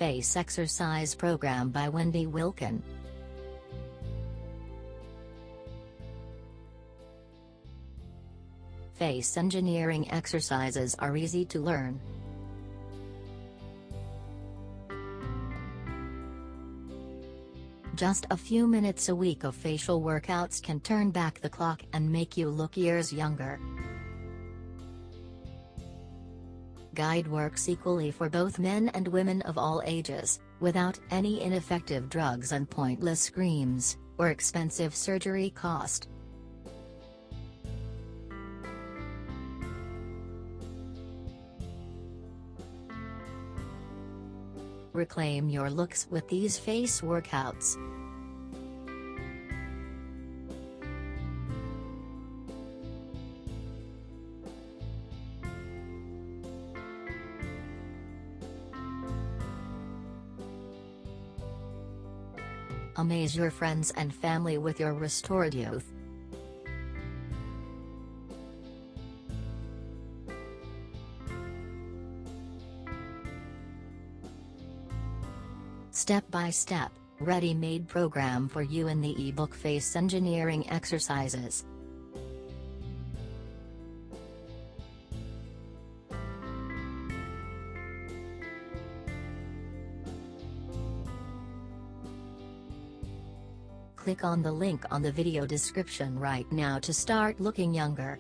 Face Exercise Program by Wendy Wilken. Face engineering exercises are easy to learn. Just a few minutes a week of facial workouts can turn back the clock and make you look years younger. Guide works equally for both men and women of all ages, without any ineffective drugs and pointless screams, or expensive surgery cost. Reclaim your looks with these face workouts. Amaze your friends and family with your restored youth. Step-by-step, ready-made program for you in the ebook Face Engineering Exercises. Click on the link on the video description right now to start looking younger.